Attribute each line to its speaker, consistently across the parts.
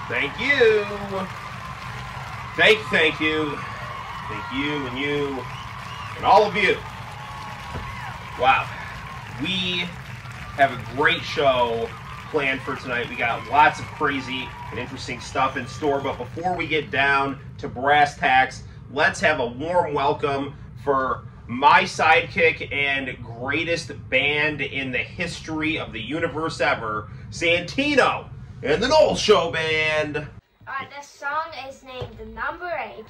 Speaker 1: Thank you. Thank you. Thank you and you and all of you. Wow. We have a great show planned for tonight. We got lots of crazy and interesting stuff in store. But before we get down to brass tacks, let's have a warm welcome for my sidekick and greatest band in the history of the universe ever, Santino and the Noel Show Band.
Speaker 2: Alright, this song is named Number 8.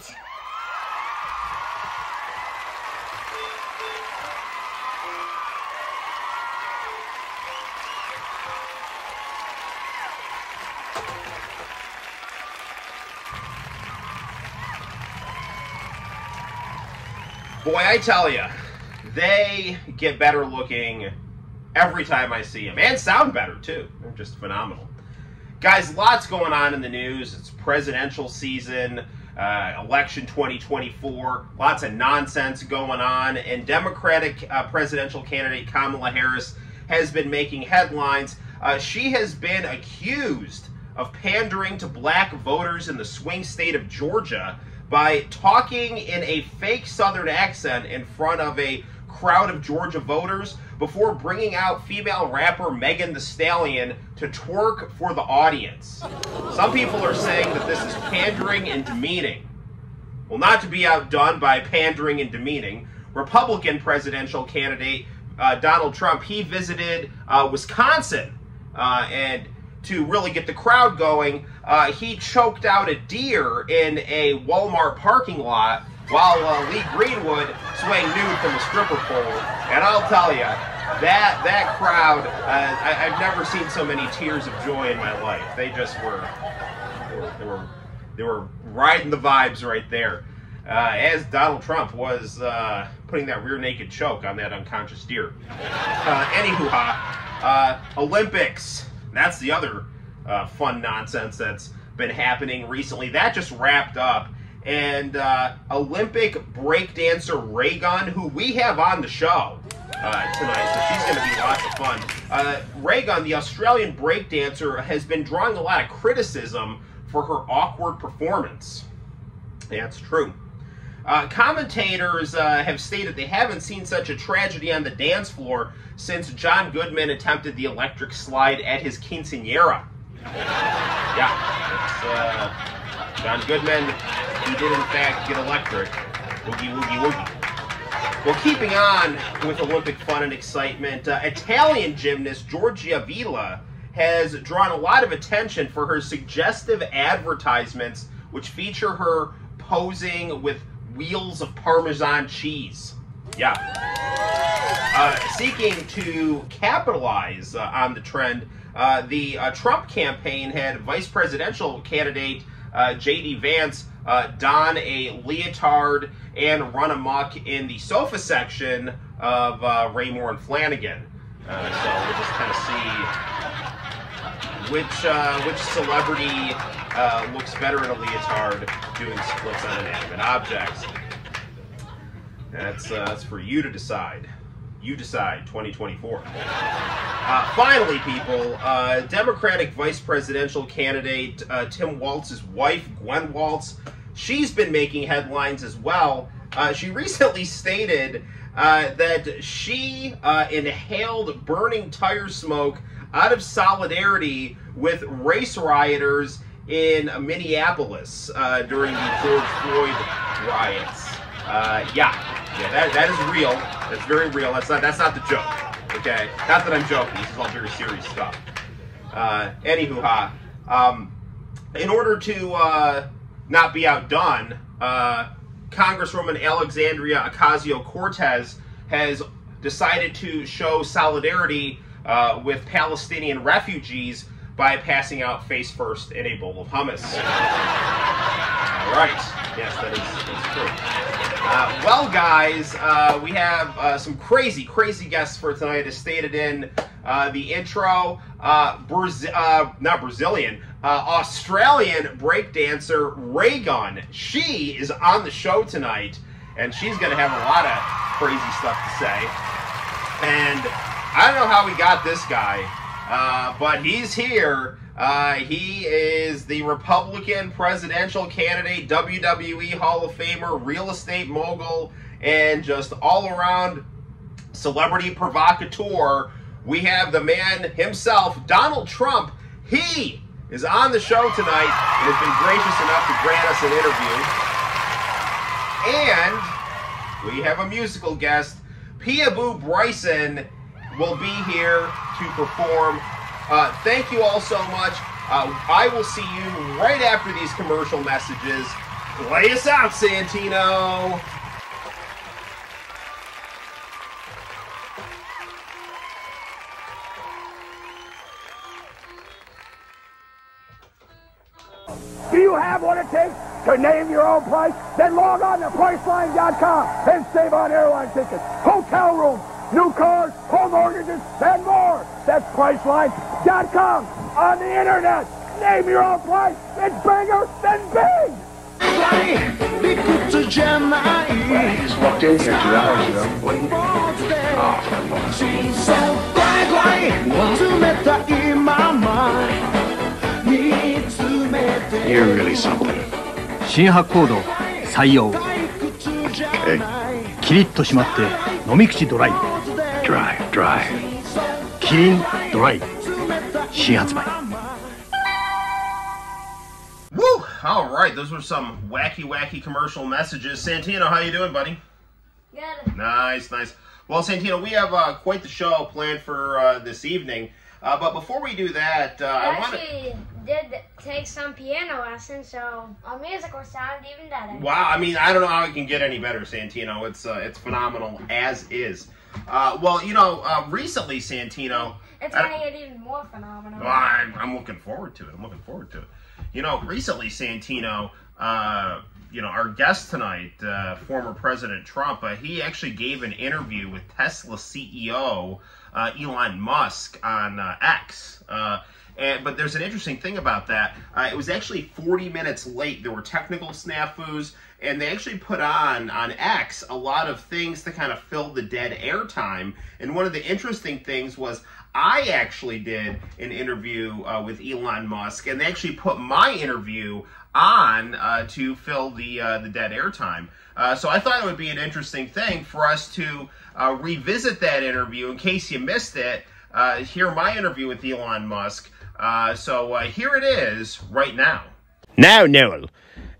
Speaker 1: Boy, I tell you, they get better looking every time I see them, and sound better too. They're just phenomenal. Guys, lots going on in the news. It's presidential season, election 2024, lots of nonsense going on, and Democratic presidential candidate Kamala Harris has been making headlines. She has been accused of pandering to black voters in the swing state of Georgia by talking in a fake Southern accent in front of a crowd of Georgia voters before bringing out female rapper Megan Thee Stallion to twerk for the audience. Some people are saying that this is pandering and demeaning. Well, not to be outdone by pandering and demeaning, Republican presidential candidate Donald Trump, he visited Wisconsin, and to really get the crowd going, he choked out a deer in a Walmart parking lot while Lee Greenwood swang nude from a stripper pole. And I'll tell you, that crowd, I've never seen so many tears of joy in my life. They just they were riding the vibes right there. As Donald Trump was putting that rear naked choke on that unconscious deer. Anywho, Olympics. That's the other fun nonsense that's been happening recently. That just wrapped up. And Olympic breakdancer Ray Gun, who we have on the show tonight, so she's going to be lots of fun. Ray Gun, the Australian breakdancer, has been drawing a lot of criticism for her awkward performance. That's true. Commentators have stated they haven't seen such a tragedy on the dance floor since John Goodman attempted the electric slide at his quinceañera. Yeah, it's John Goodman. He did in fact get electric. Woogie, woogie, woogie. Well, keeping on with Olympic fun and excitement, Italian gymnast Giorgia Villa has drawn a lot of attention for her suggestive advertisements, which feature her posing with wheels of Parmesan cheese. Yeah. Seeking to capitalize on the trend, the Trump campaign had vice presidential candidate J.D. Vance don a leotard and run amok in the sofa section of Raymore and Flanagan. So we'll just kind of see which celebrity looks better in a leotard doing splits on inanimate objects. That's for you to decide. You decide, 2024. Finally, people, Democratic vice presidential candidate Tim Walz's wife, Gwen Walz, she's been making headlines as well. She recently stated that she inhaled burning tire smoke out of solidarity with race rioters in Minneapolis during the George Floyd riots. That is real. That's very real. That's not the joke. Okay, not that I'm joking. This is all very serious stuff. Anywho, in order to not be outdone, Congresswoman Alexandria Ocasio-Cortez has decided to show solidarity with Palestinian refugees by passing out face first in a bowl of hummus. All right. Yes, that's true. Well, guys, we have some crazy guests for tonight, as stated in the intro. Australian breakdancer Ray Gun. She is on the show tonight, and she's going to have a lot of crazy stuff to say. And I don't know how we got this guy but he's here. He is the Republican presidential candidate, WWE Hall of Famer, real estate mogul, and just all-around celebrity provocateur. We have the man himself, Donald Trump. He is on the show tonight and has been gracious enough to grant us an interview. And we have a musical guest. Peabo Bryson will be here to perform. Thank you all so much. I will see you right after these commercial messages. Lay us out, Santino.
Speaker 3: Do you have what it takes to name your own price? Then log on to Priceline.com and save on airline tickets, hotel rooms, new cars, home mortgages, and more. That's Priceline.com on the internet. Name your own price. It's bigger than big.
Speaker 4: I just walked in here 2 hours ago. You're really something.
Speaker 5: 新発行動採用
Speaker 4: Okay.
Speaker 5: キリッと締まって飲み口ドライ
Speaker 4: Dry.
Speaker 5: キリンドライ新発売
Speaker 1: Woo! All right, those were some wacky commercial messages. Santino, how you doing, buddy?
Speaker 2: Good.
Speaker 1: Nice. Well, Santino, we have quite the show planned for this evening. But before we do that, I want to...
Speaker 2: actually did take some piano lessons, so our music will sound even better.
Speaker 1: Wow, I mean, I don't know how it can get any better, Santino. It's phenomenal as is. Well, you know, recently, Santino...
Speaker 2: It's going to get even more phenomenal.
Speaker 1: Well, I'm looking forward to it. You know, recently, Santino, you know, our guest tonight, former President Trump, he actually gave an interview with Tesla CEO Elon Musk on X. But there's an interesting thing about that. It was actually 40 minutes late. There were technical snafus, and they actually put on X a lot of things to kind of fill the dead air time. And one of the interesting things was I actually did an interview with Elon Musk, and they actually put my interview on to fill the dead air time. So I thought it would be an interesting thing for us to revisit that interview. In case you missed it, hear my interview with Elon Musk. So here it is right now. Now, Noel,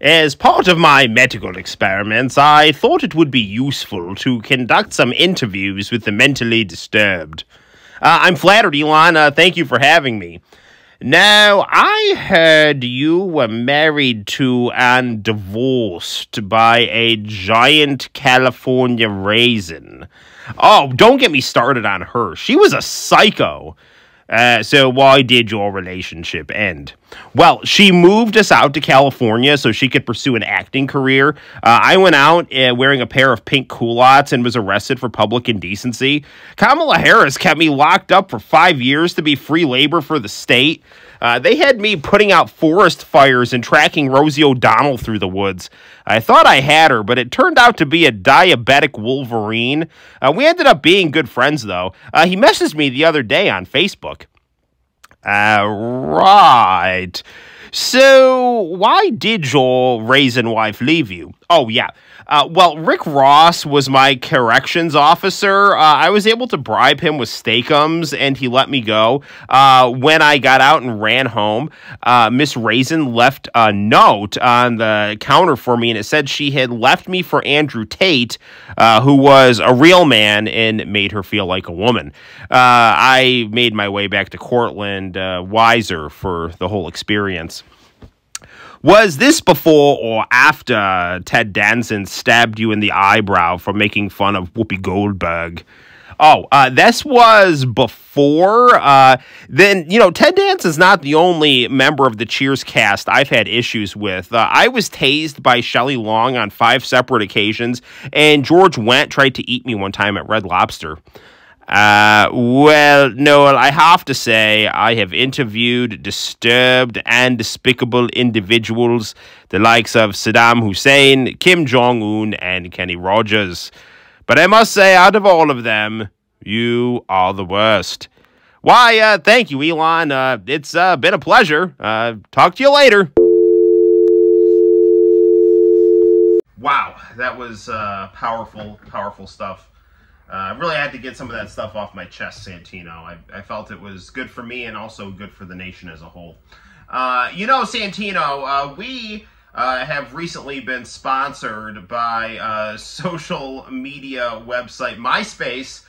Speaker 1: as part of my medical experiments, I thought it would be useful to conduct some interviews with the mentally disturbed. I'm flattered, Elon. Thank you for having me. Now, I heard you were married to and divorced by a giant California raisin. Oh, don't get me started on her. She was a psycho. So why did your relationship end? Well, she moved us out to California so she could pursue an acting career. I went out wearing a pair of pink culottes and was arrested for public indecency. Kamala Harris kept me locked up for 5 years to be free labor for the state. They had me putting out forest fires and tracking Rosie O'Donnell through the woods. I thought I had her, but it turned out to be a diabetic Wolverine. We ended up being good friends, though. He messaged me the other day on Facebook. Right. So, why did your raisin wife leave you? Oh, yeah. Well, Rick Ross was my corrections officer. I was able to bribe him with steakums, and he let me go. When I got out and ran home, Miss Raisin left a note on the counter for me, and it said she had left me for Andrew Tate, who was a real man and made her feel like a woman. I made my way back to Cortland wiser for the whole experience. Was this before or after Ted Danson stabbed you in the eyebrow for making fun of Whoopi Goldberg? Oh, this was before. Then, you know, Ted Danson's not the only member of the Cheers cast I've had issues with. I was tased by Shelley Long on 5 separate occasions, and George Wendt tried to eat me one time at Red Lobster. Well, Noel, I have to say I have interviewed disturbed and despicable individuals, the likes of Saddam Hussein, Kim Jong-un, and Kenny Rogers. But I must say, out of all of them, you are the worst. Why, thank you, Elon. It's been a pleasure. Talk to you later. Wow, that was powerful stuff. I really had to get some of that stuff off my chest, Santino. I felt it was good for me and also good for the nation as a whole. Santino, we have recently been sponsored by social media website MySpace.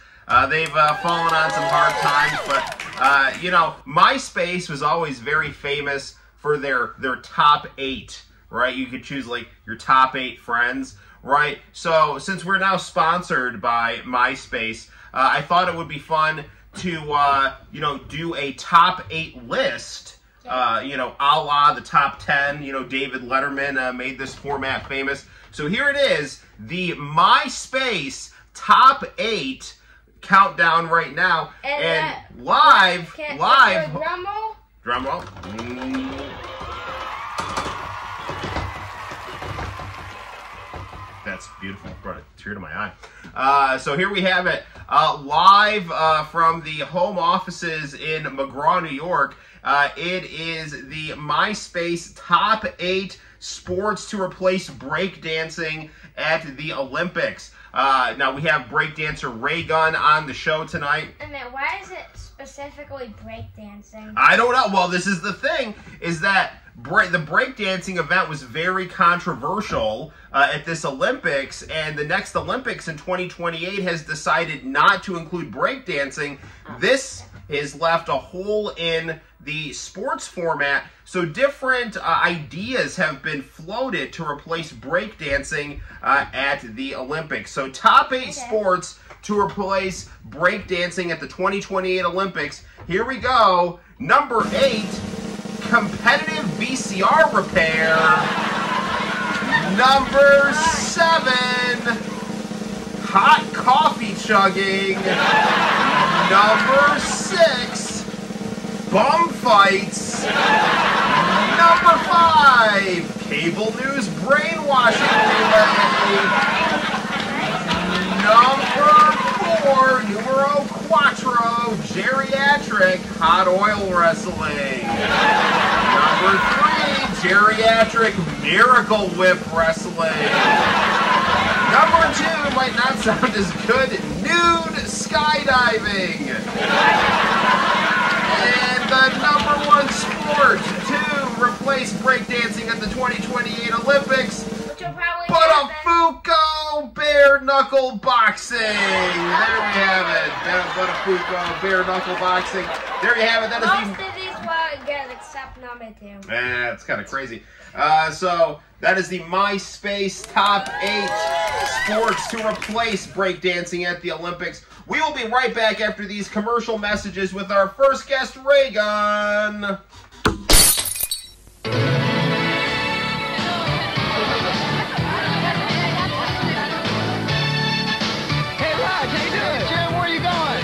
Speaker 1: They've fallen on some hard times, but, MySpace was always very famous for their top 8, right? You could choose, like, your top 8 friends, right? So, since we're now sponsored by MySpace, I thought it would be fun to, do a top 8 list, a la the top 10. David Letterman made this format famous. So here it is, the MySpace top 8 countdown right now, and live. Drum roll. That's beautiful. Brought a tear to my eye. So here we have it, live from the home offices in McGraw, New York. It is the MySpace top 8 sports to replace breakdancing at the Olympics. Now we have breakdancer Ray Gunn on the show tonight.
Speaker 2: And then why is it specifically breakdancing?
Speaker 1: I don't know. Well, this is the thing, is that the breakdancing event was very controversial at this Olympics, and the next Olympics in 2028 has decided not to include breakdancing. This has left a hole in the sports format, so different ideas have been floated to replace breakdancing at the Olympics. So top 8 sports to replace breakdancing at the 2028 Olympics. Here we go. Number 8, competitive VCR repair. Number 7, hot coffee chugging. Number 6, bum fights. Number 5, cable news brainwashing relay. Number 4, numero quattro, geriatric hot oil wrestling. Number 3, geriatric miracle whip wrestling. Number 2 might not sound as good, nude skydiving. And the number 1 sport to replace breakdancing at the 2028 Olympics, Buttafuoco bare knuckle boxing. There we have it. Buttafuoco bare knuckle boxing. There you have it. That is
Speaker 2: most of these will get except number 2.
Speaker 1: That's kind of crazy. So that is the MySpace top 8 sports to replace breakdancing at the Olympics. We will be right back after these commercial messages with our first guest, Ray Gunn.
Speaker 4: Hey, Raj, how you doing? Jim, where are you going?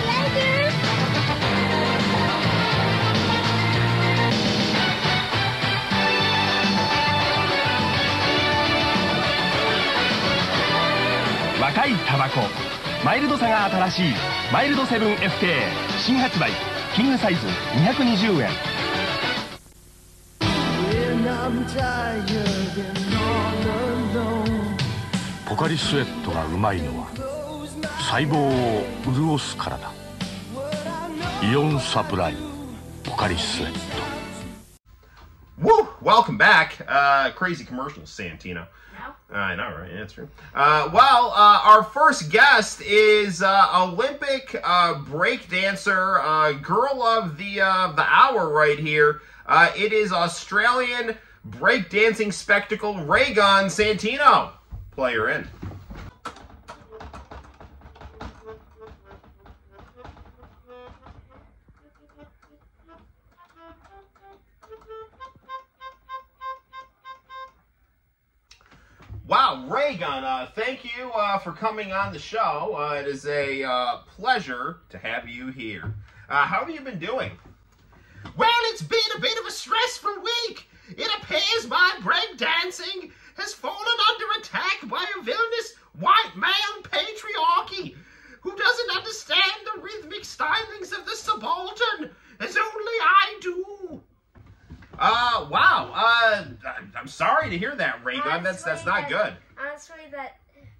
Speaker 6: Wakai Tabako. マイルドさが新しいマイルド 7FK 新発売キングサイズ220円。
Speaker 5: ポカリスエットがうまいのは細胞を潤すからだ。イオンサプライポカリスエット。
Speaker 1: Woo! Welcome back. Crazy commercials, Santino. I know, right? Yeah, that's true. Our first guest is Olympic breakdancer, girl of the hour right here. It is Australian breakdancing spectacle Ray Gunn. Santino. Play her in. Wow, Ray Gunn, thank you for coming on the show. It is a pleasure to have you here. How have you been doing?
Speaker 7: Well, it's been a bit of a stressful week. It appears my breakdancing has fallen under attack by a villainous white male patriarchy who doesn't understand the rhythmic stylings of the subaltern
Speaker 1: Wow. I'm sorry to hear that, Ray Gun. That's not good.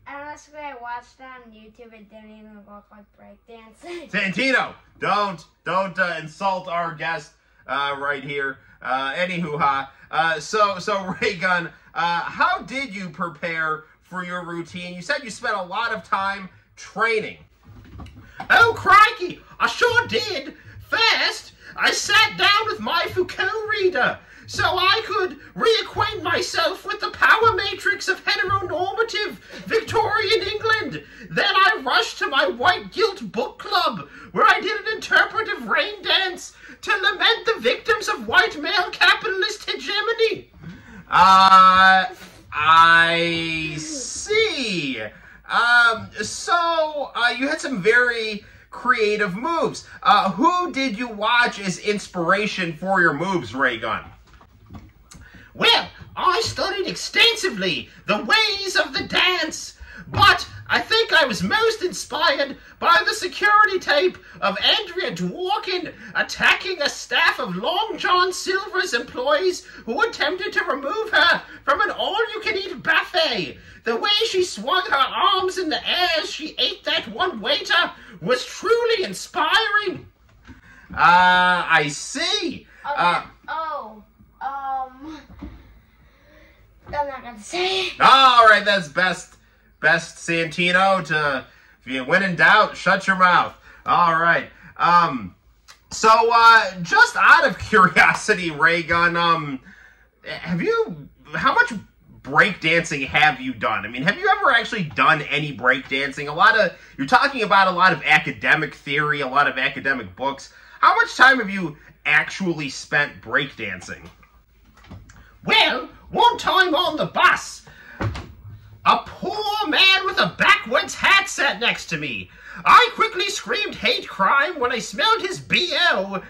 Speaker 2: Honestly, I watched that on YouTube. It didn't even look like breakdancing.
Speaker 1: Santino, don't insult our guest right here. Anywho, so Ray Gun, how did you prepare for your routine? You said you spent a lot of time training.
Speaker 7: Oh, crikey, I sure did. First, I sat down with my Foucault reader so I could reacquaint myself with the power matrix of heteronormative Victorian England. Then I rushed to my White Guilt book club, where I did an interpretive rain dance to lament the victims of white male capitalist hegemony.
Speaker 1: I see. So you had some very creative moves. Who did you watch as inspiration for your moves, Ray Gun?
Speaker 7: Well, I studied extensively the ways of the dance, but I think I was most inspired by the security tape of Andrea Dworkin attacking a staff of Long John Silver's employees who attempted to remove her from an all-you-can-eat buffet. The way she swung her arms in the air as she ate that one waiter was truly inspiring.
Speaker 1: I see.
Speaker 2: I'm not gonna say it.
Speaker 1: All right, that's best Santino to, if you when in doubt, shut your mouth. All right. So just out of curiosity, Ray Gun, how much breakdancing have you done? I mean, have you ever actually done any breakdancing? You're talking about a lot of academic theory, a lot of academic books. How much time have you actually spent breakdancing?
Speaker 7: Well, one time on the bus, a poor man with a backwards hat sat next to me. I quickly screamed hate crime when I smelled his BO.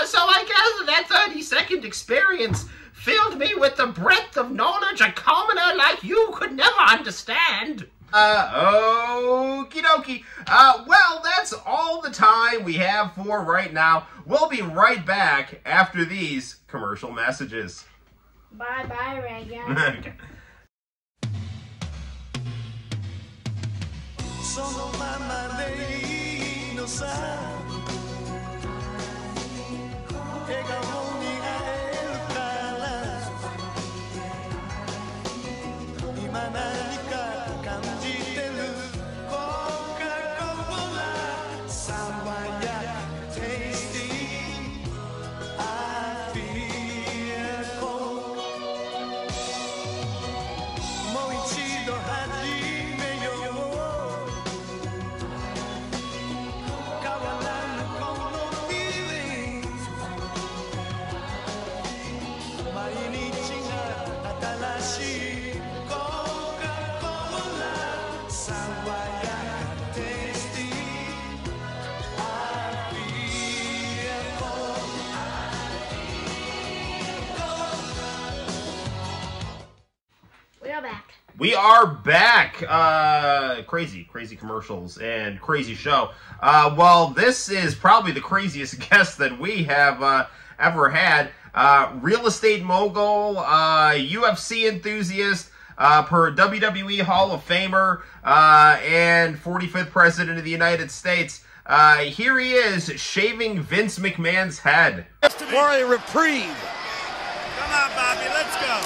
Speaker 7: So I gather that 30-second experience filled me with the breadth of knowledge a commoner like you could never understand.
Speaker 1: Okie dokie. Well, that's all the time we have for right now. We'll be right back after these commercial messages.
Speaker 2: Bye-bye, Reagan.
Speaker 1: Okay.
Speaker 4: そのままでいいのさ笑顔に会えるから今何か感じてるコカ・コーラ爽やかテイスティーI feel cold もう一度始めよう変わらぬこの feeling 毎日が新しいコカ・コーラ爽やかテイスティー I feel cold
Speaker 2: We are back.
Speaker 1: We are back. Crazy commercials and crazy show. Well, this is probably the craziest guest that we have ever had. Real estate mogul, UFC enthusiast, per WWE Hall of Famer, and 45th President of the United States. Here he is, shaving Vince McMahon's head.
Speaker 8: For a reprieve.
Speaker 9: Come on, Bobby, let's go.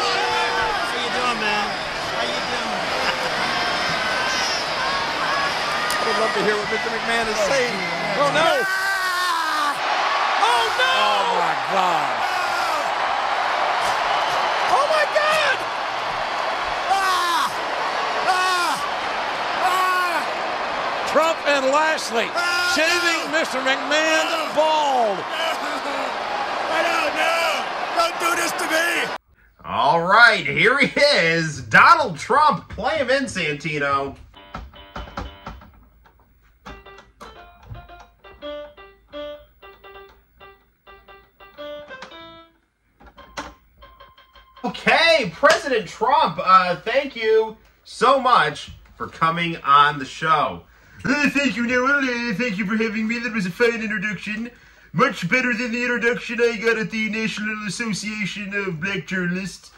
Speaker 9: How you doing, man? How you doing?
Speaker 8: I would love to hear what Mr. McMahon is saying. Oh, no. Oh, no. Oh, my God. Oh, my God. Trump and Lashley shaving Mr. McMahon bald.
Speaker 9: Don't do this to me.
Speaker 1: All right, here he is, Donald Trump. Play him in, Santino. Okay, President Trump, thank you so much for coming on the show.
Speaker 10: Thank you, Noel. Thank you for having me. That was a fine introduction. Much better than the introduction I got at the National Association of Black Journalists.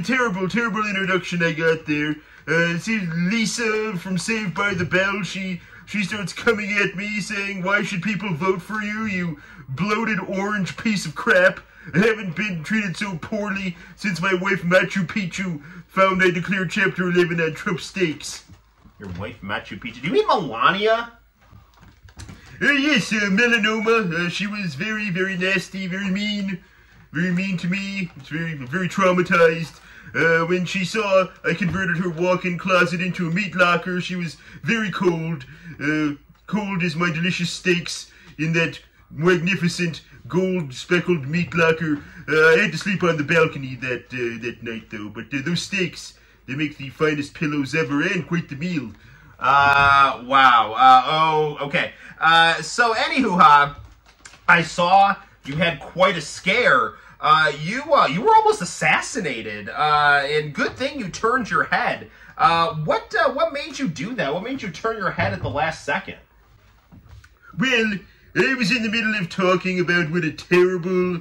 Speaker 10: Terrible introduction I got there. See Lisa from Saved by the Bell, she starts coming at me saying, why should people vote for you, you bloated orange piece of crap? I haven't been treated so poorly since my wife Machu Picchu found I declared Chapter 11 on Trump steaks.
Speaker 1: Your wife Machu Picchu? Do you mean Melania?
Speaker 10: Yes, melanoma. She was very, very nasty, very mean to me. It's very traumatized. When she saw I converted her walk-in closet into a meat locker, she was very cold. Cold as my delicious steaks in that magnificent gold-speckled meat locker. I had to sleep on the balcony that night, though. But those steaks, they make the finest pillows ever and quite the meal.
Speaker 1: Wow. Okay. So anywho, I saw you had quite a scare. You were almost assassinated. And good thing you turned your head. What made you do that? What made you turn your head at the last second?
Speaker 10: Well, I was in the middle of talking about what a terrible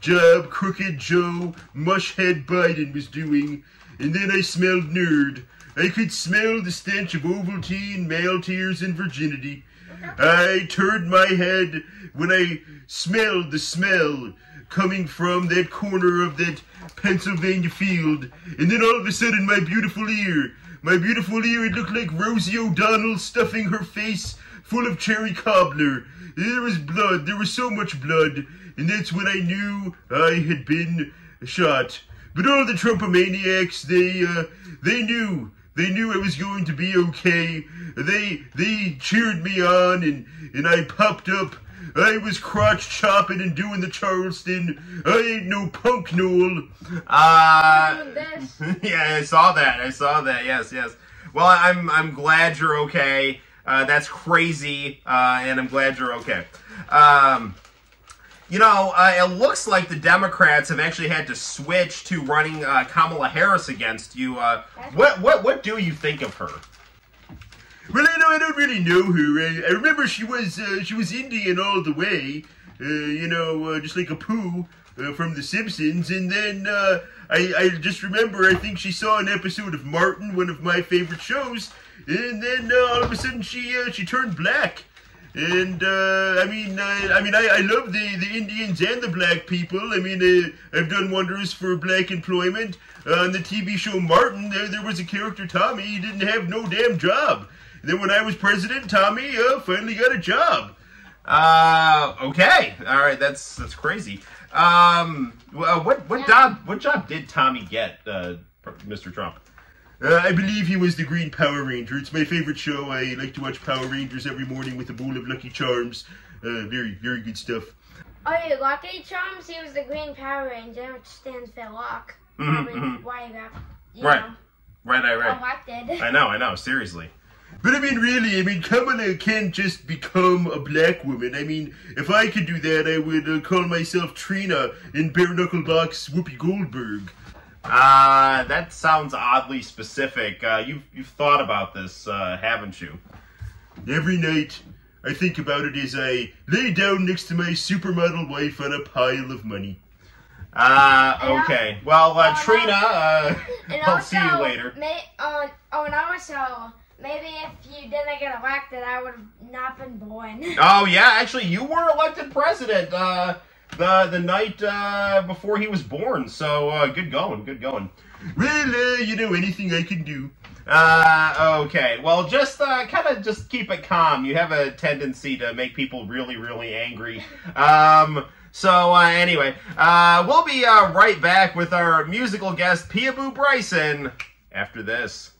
Speaker 10: job Crooked Joe Mushhead Biden was doing, and then I smelled nerd. I could smell the stench of Ovaltine, male tears, and virginity. I turned my head when I smelled the smell coming from that corner of that Pennsylvania field, and then all of a sudden my beautiful ear, it looked like Rosie O'Donnell stuffing her face full of cherry cobbler. There was blood, there was so much blood, and that's when I knew I had been shot. But all the Trumpomaniacs, they knew I was going to be okay. They cheered me on, and I popped up. I was crotch chopping and doing the Charleston. I ain't no punk, Noel.
Speaker 1: Yeah, I saw that. Yes. Well, I'm glad you're okay. That's crazy, and I'm glad you're okay. It looks like the Democrats have actually had to switch to running Kamala Harris against you. What do you think of her?
Speaker 10: Well, I don't really know her. I remember she was Indian all the way, just like a Pooh from The Simpsons. And then I just remember, I think she saw an episode of Martin, one of my favorite shows, and then all of a sudden she turned black. And I love the Indians and the black people. I mean, I've done wonders for black employment. On the TV show Martin, there was a character, Tommy. He didn't have no damn job. And then when I was president, Tommy finally got a job.
Speaker 1: Okay, all right, that's crazy. What job did Tommy get, Mr. Trump?
Speaker 10: I believe he was the Green Power Ranger. It's my favorite show. I like to watch Power Rangers every morning with a bowl of Lucky Charms. Very, very good stuff.
Speaker 2: Oh, yeah, Lucky Charms? He was the Green Power Ranger, which stands for luck. Probably why you got,
Speaker 1: Right.
Speaker 2: elected.
Speaker 1: I know, seriously.
Speaker 10: But really, Kamala can't just become a black woman. I mean, if I could do that, I would call myself Trina in Bare Knuckle Box Whoopi Goldberg.
Speaker 1: That sounds oddly specific. You've thought about this, haven't you?
Speaker 10: Every night, I think about it as I lay down next to my supermodel wife on a pile of money.
Speaker 1: Okay. Well, Trina, I'll see you later.
Speaker 2: Maybe if you didn't get elected, I would have not been born.
Speaker 1: Oh, yeah, actually, you were elected president, the night, before he was born, so, good going.
Speaker 10: Well, anything I can do.
Speaker 1: Okay, well, just keep it calm. You have a tendency to make people really, really angry. Anyway, we'll be, right back with our musical guest, Peabo Bryson, after this.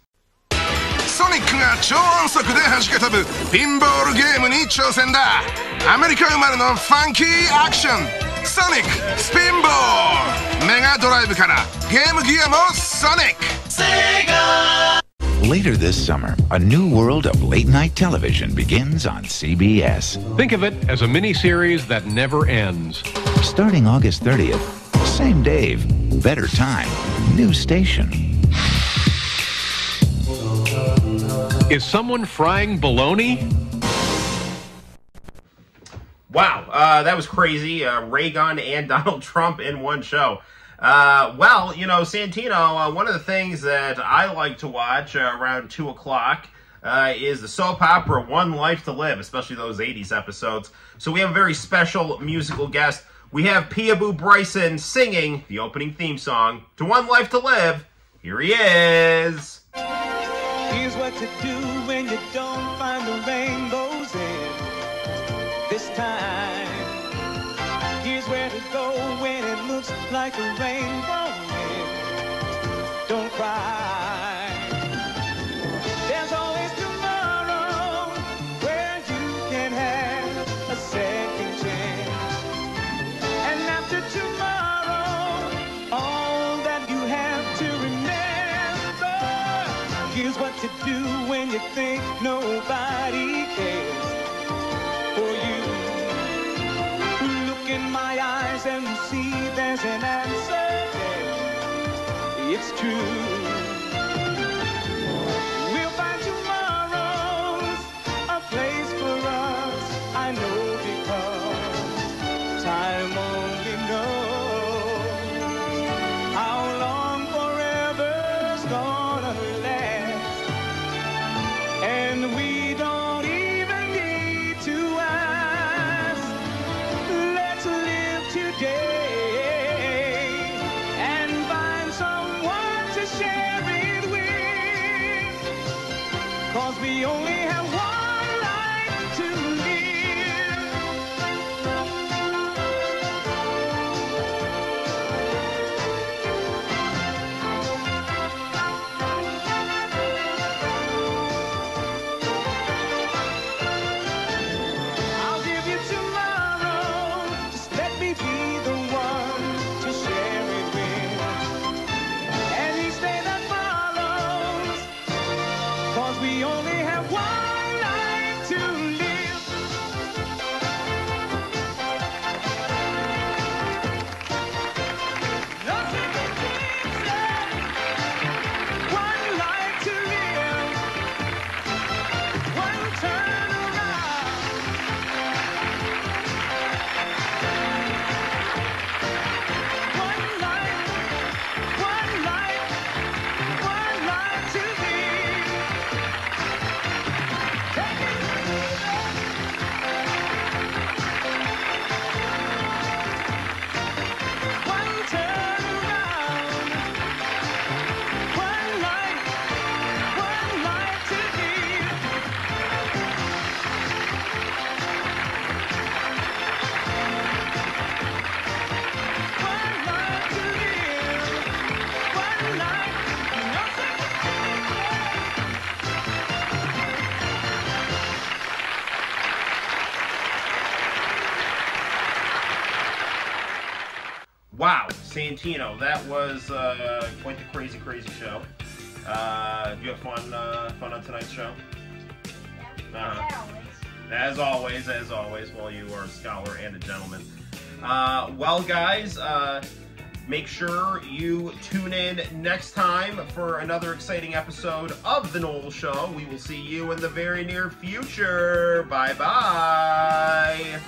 Speaker 11: ソニックが超音速で弾け飛ぶピンボールゲームに挑戦だ。アメリカ生まれのファンキーアクションソニックスピンボールメガドライブからゲームギアもソニックセガ
Speaker 12: Later this summer, a new world of late-night television begins on CBS.
Speaker 5: Think of it as a mini-series that never ends.
Speaker 12: Starting August 30th, same Dave, better time, new station.
Speaker 5: Is someone frying bologna?
Speaker 1: Wow, that was crazy. Reagan and Donald Trump in one show. Well, you know, Santino, one of the things that I like to watch around 2 o'clock is the soap opera One Life to Live, especially those 80s episodes. So we have a very special musical guest. We have Peabo Bryson singing the opening theme song to One Life to Live. Here he is.
Speaker 4: Here's what to do when you don't find the rainbows in this time. Here's where to go when it looks like a rainbow in. Don't cry. There's always tomorrow where you can have a second chance. And after tomorrow, all that you have to remember. Here's what to do when you think nobody cares for you. Look in my eyes and you see there's an answer there. It's true. We'll find tomorrow's a place for us. I know because time only knows how long forever's gonna last. And we don't even need to ask. Let's live today and find someone to share it with. 'Cause we only have one life to live. I'll give you tomorrow. Just let me be the one to share it with. And each day that follows, 'cause we only have one life to live. Nothing but dreams left. One life to live. One turn around. One life to live. Take it easy. One turn around. One life to live. One life to live. One life, nothing but
Speaker 1: Wow, Santino, that was quite the crazy, crazy show. You have fun on tonight's show? As always, well, you are a scholar and a gentleman. Well, guys, make sure you tune in next time for another exciting episode of The Noel Show. We will see you in the very near future. Bye-bye.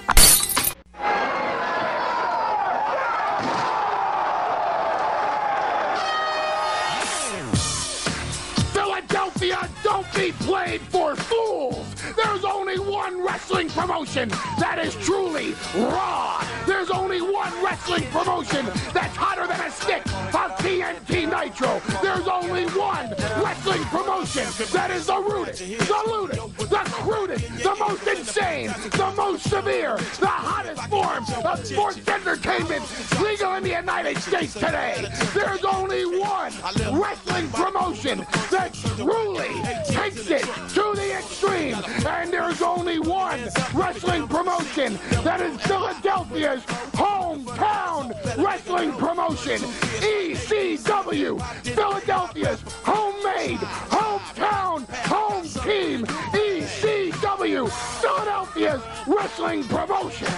Speaker 3: Philadelphia, don't be played for fools. There's only one wrestling promotion that is truly raw. There's only one wrestling promotion that's hotter than a stick of TNT Nitro. There's only one wrestling promotion that is the rudest, the lewdest, the crudest, the most insane, the most severe, the hottest form of sports entertainment legal in the United States today. There's only one wrestling promotion that truly takes it to the extreme, and there's only one wrestling promotion that is Philadelphia's hometown wrestling promotion, ECW, Philadelphia's homemade, hometown, home team, ECW, Philadelphia's wrestling promotion.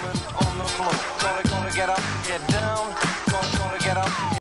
Speaker 4: on the floor. Gonna get up, get down. Gonna get up.